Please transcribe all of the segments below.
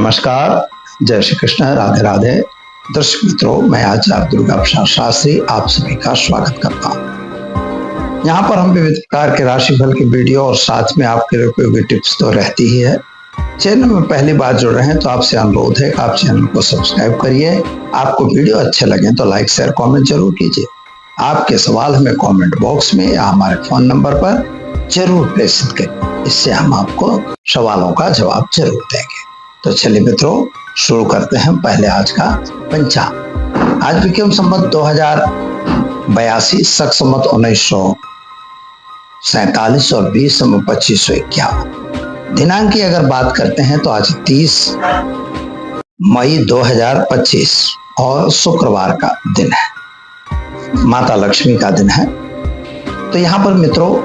नमस्कार, जय श्री कृष्ण, राधे राधे। दर्शक मित्रों, मैं आचार्य दुर्गा प्रसाद शास्त्री आप सभी का स्वागत करता हूँ। यहाँ पर हम विविध प्रकार के राशिफल की वीडियो और साथ में आपके लिए उपयोगी टिप्स तो रहती ही है। चैनल में पहली बार जुड़ रहे हैं तो आपसे अनुरोध है कि आप चैनल को सब्सक्राइब करिए। आपको वीडियो अच्छे लगे तो लाइक शेयर कमेंट जरूर कीजिए। आपके सवाल हमें कमेंट बॉक्स में या हमारे फोन नंबर पर जरूर प्रेषित करें, इससे हम आपको सवालों का जवाब जरूर देंगे। तो चलिए मित्रों, शुरू करते हैं। पहले आज का पंचांग। आज विक्रम संवत 2082, शक संवत 1947 और 20 संवत 2551। दिनांक की अगर बात करते हैं तो आज 30 मई 2025 और शुक्रवार का दिन है, माता लक्ष्मी का दिन है। तो यहाँ पर मित्रों,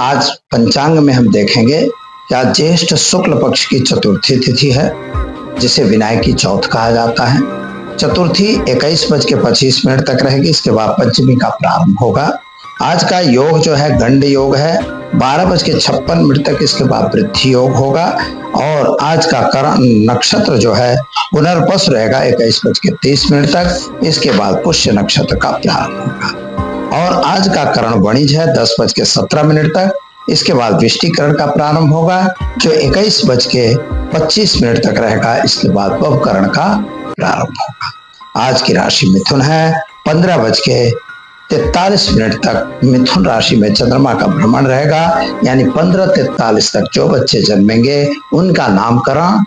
आज पंचांग में हम देखेंगे कि आज ज्येष्ठ शुक्ल पक्ष की चतुर्थी तिथि है, जिसे विनायकी चौथ कहा जाता है। चतुर्थी 21:25 तक रहेगी। इसके बाद पंचमी का प्रारंभ होगा। आज का योग जो है गंड योग है, 12:56 तक। इसके बाद वृद्धि योग होगा और आज का करण नक्षत्र जो है पुनर्वसु रहेगा 21:30 तक। इसके बाद पुष्य नक्षत्र का प्रारंभ होगा और आज का करण वणिज है 10:17 तक। इसके बाद वृष्टिकरण का प्रारंभ होगा जो 21:25 तक रहेगा। इसके बाद भवकरण का प्रारंभ होगा। आज की राशि मिथुन है। 15:43 तक मिथुन राशि में चंद्रमा का भ्रमण रहेगा, यानी 15:43 तक जो बच्चे जन्मेंगे उनका नामकरण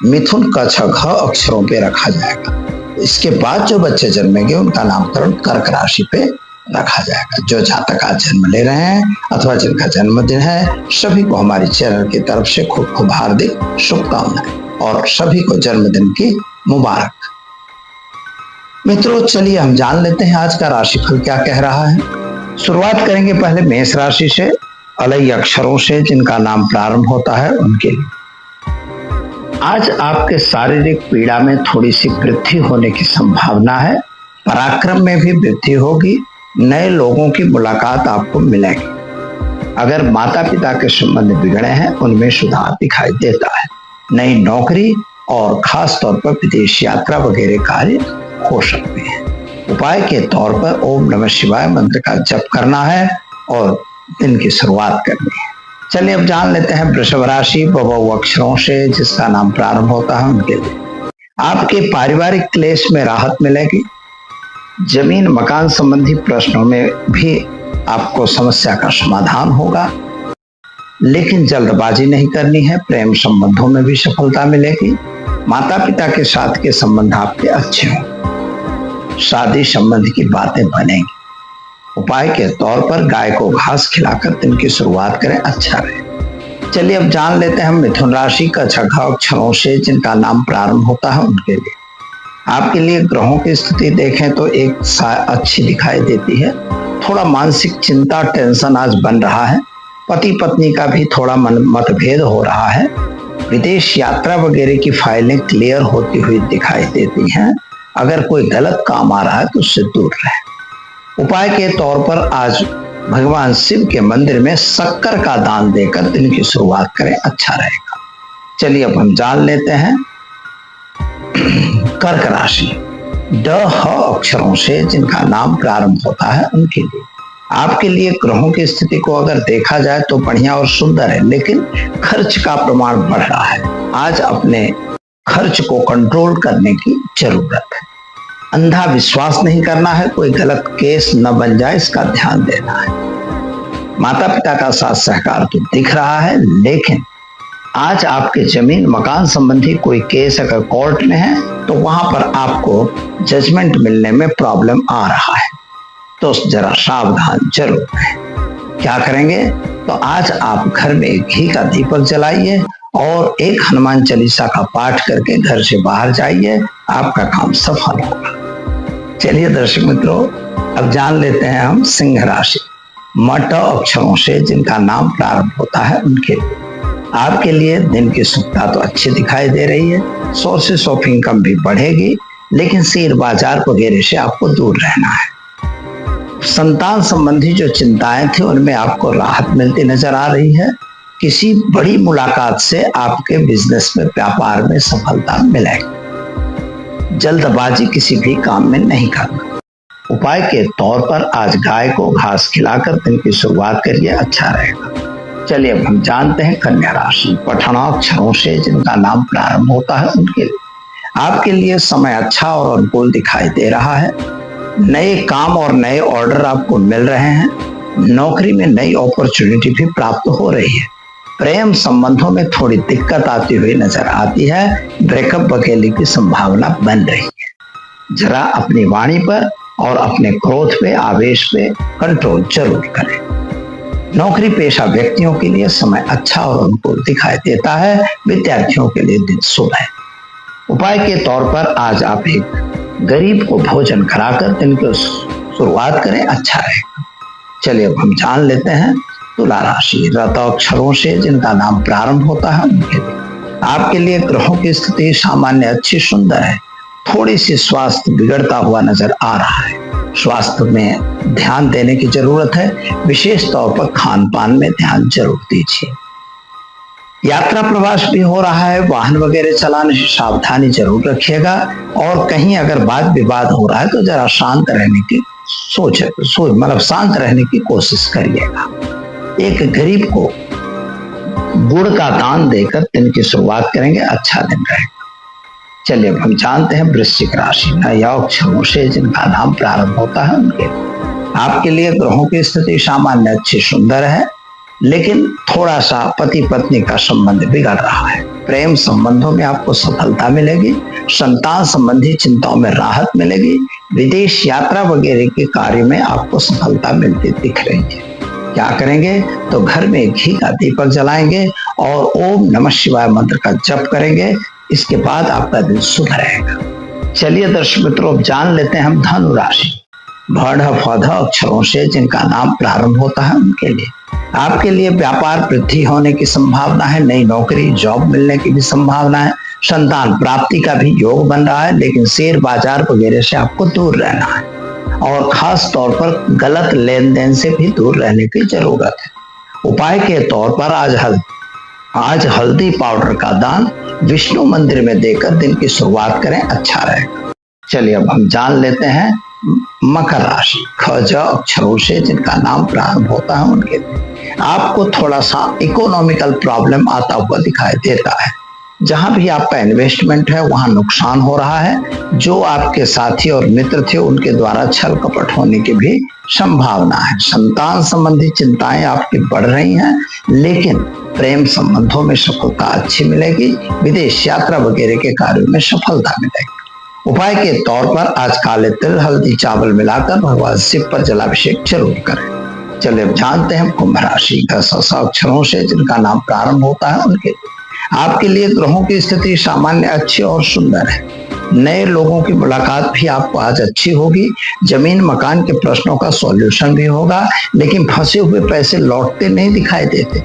मिथुन क छ घ अक्षरों पे रखा जाएगा। इसके बाद जो बच्चे जन्मेंगे उनका नामकरण कर्क राशि पे रखा जाएगा। जो जातक आज जन्म ले रहे हैं अथवा जिनका जन्मदिन है, सभी को हमारी चैनल की तरफ से खूब खूब हार्दिक शुभकामनाएं और सभी को जन्मदिन की मुबारक। मित्रों, चलिए हम जान लेते हैं आज का राशिफल क्या कह रहा है। शुरुआत करेंगे पहले मेष राशि से, अलई अक्षरों से जिनका नाम प्रारंभ होता है उनके लिए। आज आपके शारीरिक पीड़ा में थोड़ी सी वृद्धि होने की संभावना है। पराक्रम में भी वृद्धि होगी। नए लोगों की मुलाकात आपको मिलेगी। अगर माता पिता के संबंध बिगड़े हैं उनमें सुधार दिखाई देता है। नई नौकरी और खास तौर पर विदेश यात्रा वगैरह कार्य हो सकते हैं। उपाय के तौर पर ओम नमः शिवाय मंत्र का जप करना है और दिन की शुरुआत करनी है। चलिए अब जान लेते हैं वृषभ राशि, बबौ अक्षरों से जिसका नाम प्रारंभ होता है उनके लिए। आपके पारिवारिक क्लेश में राहत मिलेगी। जमीन मकान संबंधी प्रश्नों में भी आपको समस्या का समाधान होगा, लेकिन जल्दबाजी नहीं करनी है। प्रेम संबंधों में भी सफलता मिलेगी। माता पिता के साथ के संबंध आपके अच्छे हों। शादी संबंध की बातें बनेंगी। उपाय के तौर पर गाय को घास खिलाकर दिन की शुरुआत करें, अच्छा रहे। चलिए अब जान लेते हैं मिथुन राशि का छ घ अक्षरों से जिनका नाम प्रारंभ होता है उनके लिए। आपके लिए ग्रहों की स्थिति देखें तो एक अच्छी दिखाई देती है। थोड़ा मानसिक चिंता टेंशन आज बन रहा है। पति पत्नी का भी थोड़ा मतभेद हो रहा है। विदेश यात्रा वगैरह की फाइलें क्लियर होती हुई दिखाई देती हैं। अगर कोई गलत काम आ रहा है तो उससे दूर रहे। उपाय के तौर पर आज भगवान शिव के मंदिर में शक्कर का दान देकर दिन की शुरुआत करें, अच्छा रहेगा। चलिए अब हम जान लेते हैं कर्क राशि, ड ह अक्षरों से जिनका नाम प्रारंभ होता है उनके लिए। आपके लिए ग्रहों की स्थिति को अगर देखा जाए तो बढ़िया और सुंदर है, लेकिन खर्च का प्रमाण बढ़ रहा है। आज अपने खर्च को कंट्रोल करने की जरूरत है। अंधा विश्वास नहीं करना है। कोई गलत केस न बन जाए, इसका ध्यान देना है। माता पिता का साथ सहकार तो दिख रहा है, लेकिन आज आपके जमीन मकान संबंधी कोई केस अगर कोर्ट में है तो वहां पर आपको जजमेंट मिलने में प्रॉब्लम आ रहा है, तो जरा सावधान जरूर रहें। क्या करेंगे तो आज आप घर में घी का दीपक जलाइए और एक हनुमान चालीसा का पाठ करके घर से बाहर जाइए, आपका काम सफल होगा। चलिए दर्शक मित्रों, अब जान लेते हैं हम सिंह राशि, मट अक्षरों से जिनका नाम प्रारंभ होता है उनके लिए। आपके लिए दिन की सुखता तो अच्छी दिखाई दे रही है। सोर्सेस ऑफ इनकम भी बढ़ेगी, लेकिन शेयर बाजार वगैरह से आपको दूर रहना है। संतान संबंधी जो चिंताएं थी उनमें आपको राहत मिलती नजर आ रही है। किसी बड़ी मुलाकात से आपके बिजनेस में, व्यापार में सफलता मिलेगी। जल्दबाजी किसी भी काम में नहीं करना। उपाय के तौर पर आज गाय को घास खिलाकर दिन की शुरुआत करिए, अच्छा रहेगा। चलिए अब हम जानते हैं कन्या राशि। पठनाक्षरों से जिनका नाम प्रारंभ होता है उनके लिए आपके लिए समय अच्छा और अनुकूल दिखाई दे रहा है। नए काम और नए ऑर्डर आपको मिल रहे हैं। नौकरी में नई अपॉर्चुनिटी भी प्राप्त हो रही है। प्रेम संबंधों में थोड़ी दिक्कत आती हुई नजर आती है। ब्रेकअप वगैरह की संभावना बन रही है। जरा अपनी वाणी पर और अपने क्रोध पे, आवेश पे कंट्रोल जरूर करें। नौकरी पेशा व्यक्तियों के लिए समय अच्छा और अनुकूल दिखाई देता है। विद्यार्थियों के लिए दिन शुभ है। उपाय के तौर पर आज आप एक गरीब को भोजन कराकर दिन की शुरुआत करें, अच्छा रहेगा। चलिए अब हम जान लेते हैं तुला राशि। रत अक्षरों से जिनका नाम प्रारंभ होता है उनके लिए आपके लिए ग्रहों की स्थिति सामान्य अच्छी सुंदर है। थोड़ी सी स्वास्थ्य बिगड़ता हुआ नजर आ रहा है। स्वास्थ्य में ध्यान देने की जरूरत है। विशेष तौर पर खान पान में ध्यान जरूर दीजिए। यात्रा प्रवास भी हो रहा है। वाहन वगैरह चलाने से सावधानी जरूर रखिएगा। और कहीं अगर वाद विवाद हो रहा है तो जरा शांत रहने की शांत रहने की कोशिश करिएगा। एक गरीब को गुड़ का दान देकर दिन की शुरुआत करेंगे, अच्छा दिन रहेगा। चलिए अब हम जानते हैं वृश्चिक राशि। अक्षरों से जिनका नाम प्रारंभ होता है उनके आपके लिए ग्रहों की स्थिति सामान्य अच्छी सुंदर है, लेकिन थोड़ा सा पति पत्नी का संबंध बिगड़ रहा है। प्रेम संबंधों में आपको सफलता मिलेगी। संतान संबंधी चिंताओं में राहत मिलेगी। विदेश यात्रा वगैरह के कार्य में आपको सफलता मिलती दिख रही है। क्या करेंगे तो घर में घी का दीपक जलाएंगे और ओम नमः शिवाय मंत्र का जप करेंगे। इसके बाद आपका दिन शुभ रहेगा। चलिए दर्शक मित्रों, अब जान लेते हैं हम धनु राशि। भड़ फध अक्षरों से जिनका नाम प्रारंभ होता है उनके लिए आपके लिए व्यापार वृद्धि होने की संभावना है। नई नौकरी जॉब मिलने की भी संभावना है। संतान प्राप्ति का भी योग बन रहा है, लेकिन शेयर बाजार वगैरह से आपको दूर रहना है और खास तौर पर गलत लेन देन से भी दूर रहने की जरूरत है। उपाय के तौर पर आज हल्दी पाउडर का दान विष्णु मंदिर में देकर दिन की शुरुआत करें, अच्छा रहेगा। चलिए अब हम जान लेते हैं मकर राशि। खज अक्षरों से जिनका नाम प्रारंभ होता है उनके लिए आपको थोड़ा सा इकोनॉमिकल प्रॉब्लम आता हुआ दिखाई देता है। जहां भी आपका इन्वेस्टमेंट है वहां नुकसान हो रहा है। जो आपके साथी और मित्र थे उनके द्वारा छल कपट होने की भी संभावना है। संतान संबंधी चिंताएं आपकी बढ़ रही हैं, लेकिन प्रेम संबंधों में सफलता अच्छी मिलेगी। विदेश यात्रा वगैरह के कार्यों में सफलता मिलेगी। उपाय के तौर पर आज काले तिल हल्दी चावल मिलाकर भगवान शिव पर जलाभिषेक जरूर करें। चलिए अब जानते हैं कुंभ राशि। अक्षरों से जिनका नाम प्रारंभ होता है उनके आपके लिए ग्रहों की स्थिति सामान्य अच्छी और सुंदर है। नए लोगों की मुलाकात भी आपको आज अच्छी होगी। जमीन मकान के प्रश्नों का सॉल्यूशन भी होगा, लेकिन फंसे हुए पैसे लौटते नहीं दिखाई देते।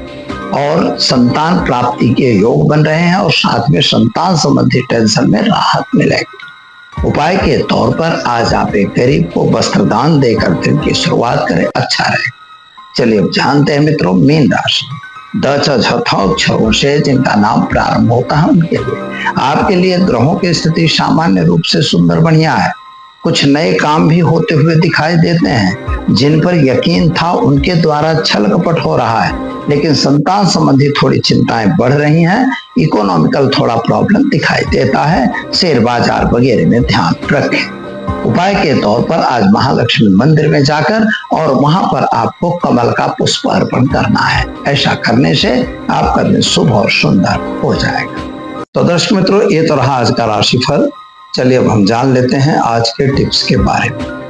और संतान प्राप्ति के योग बन रहे हैं और साथ में संतान संबंधी टेंशन में राहत मिलेगी। उपाय के तौर पर आज आप एक गरीब को वस्त्र दान देकर दिन की शुरुआत करें, अच्छा रहे। चलिए अब जानते हैं मित्रों मीन राशि। अक्षरों से जिनका नाम प्रारंभ होता है उनके लिए आपके लिए ग्रहों की स्थिति सामान्य रूप से सुंदर बढ़िया है। कुछ नए काम भी होते हुए दिखाई देते हैं। जिन पर यकीन था उनके द्वारा छल कपट हो रहा है, लेकिन संतान संबंधी थोड़ी चिंताएं बढ़ रही हैं। इकोनॉमिकल थोड़ा प्रॉब्लम दिखाई देता है। शेयर बाजार वगैरह में ध्यान रखें। उपाय के तौर पर आज महालक्ष्मी मंदिर में जाकर और वहां पर आपको कमल का पुष्प अर्पण करना है। ऐसा करने से आपका दिन शुभ और सुंदर हो जाएगा। तो दर्शक मित्रों, ये तो रहा आज का राशिफल। चलिए अब हम जान लेते हैं आज के टिप्स के बारे में।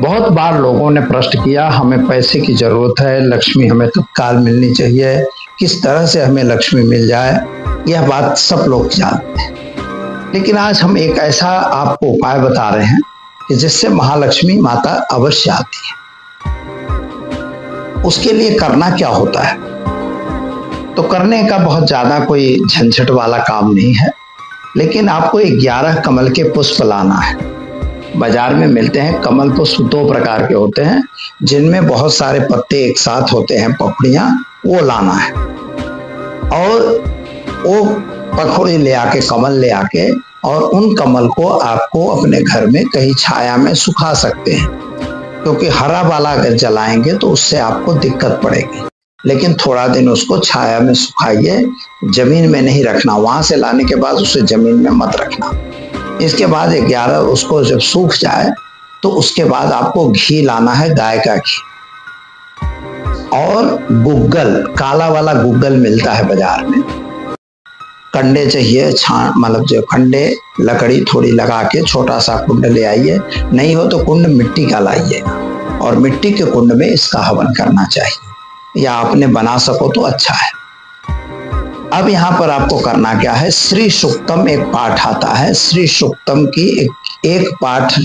बहुत बार लोगों ने प्रश्न किया, हमें पैसे की जरूरत है, लक्ष्मी हमें तत्काल मिलनी चाहिए, किस तरह से हमें लक्ष्मी मिल जाए। यह बात सब लोग जानते हैं, लेकिन आज हम एक ऐसा आपको उपाय बता रहे हैं कि जिससे महालक्ष्मी माता अवश्य आती है। उसके लिए करना क्या होता है, तो करने का बहुत ज्यादा कोई झंझट वाला काम नहीं है, लेकिन आपको 11 कमल के पुष्प लाना है। बाजार में मिलते हैं कमल पुष्प, 2 प्रकार के होते हैं, जिनमें बहुत सारे पत्ते एक साथ होते हैं, पपड़ियां, वो लाना है। और वो पखोड़ी ले आके, कमल ले आके, और उन कमल को आपको अपने घर में कहीं छाया में सुखा सकते हैं, क्योंकि हरा वाला अगर जलाएंगे तो उससे आपको दिक्कत पड़ेगी। लेकिन थोड़ा दिन उसको छाया में सुखाइए, जमीन में नहीं रखना, वहां से लाने के बाद उसे जमीन में मत रखना। इसके बाद 11 उसको जब सूख जाए तो उसके बाद आपको घी लाना है, गाय का घी, और गुग्गल, काला वाला गुग्गल मिलता है बाजार में, कंडे चाहिए, छान मतलब जो कंडे, लकड़ी थोड़ी लगा के छोटा सा कुंड ले आइए, नहीं हो तो कुंड मिट्टी का लाइएगा, और मिट्टी के कुंड में इसका हवन करना चाहिए, या आपने बना सको तो अच्छा है। अब यहाँ पर आपको करना क्या है, श्री सूक्तम एक पाठ आता है, श्री सूक्तम की एक पाठ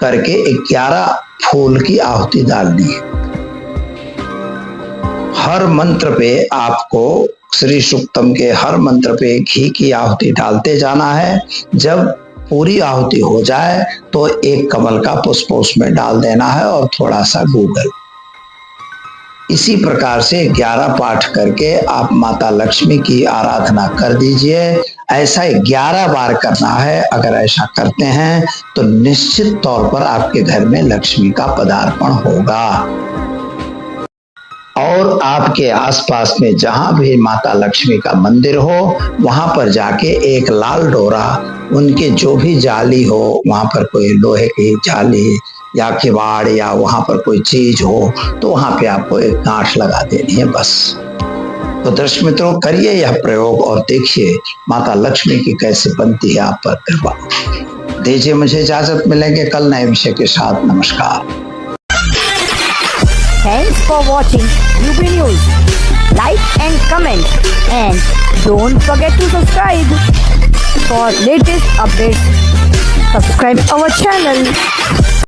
करके 11 फूल की आहुति डालनी है। हर मंत्र पे आपको श्री सूक्तम के हर मंत्र पे घी की आहुति डालते जाना है। जब पूरी आहुति हो जाए तो एक कमल का पुष्प उसमें डाल देना है और थोड़ा सा गूगल। इसी प्रकार से 11 पाठ करके आप माता लक्ष्मी की आराधना कर दीजिए। ऐसा 11 बार करना है। अगर ऐसा करते हैं तो निश्चित तौर पर आपके घर में लक्ष्मी का पदार्पण होगा। और आपके आसपास में जहां भी माता लक्ष्मी का मंदिर हो वहां पर जाके एक लाल डोरा, उनके जो भी जाली हो, वहां पर कोई लोहे की जाली या किवाड़ या वहां पर कोई चीज हो तो वहां पे आपको एक गांठ लगा देनी है बस। तो दर्शक मित्रों, करिए यह प्रयोग और देखिए माता लक्ष्मी की कैसे बनती है आप पर कृपा। दीजिए मुझे इजाजत, मिलेंगे कल नए विषय के साथ। नमस्कार। Thanks for watching UP News. Like and comment, and don't forget to subscribe for latest updates. Subscribe our channel.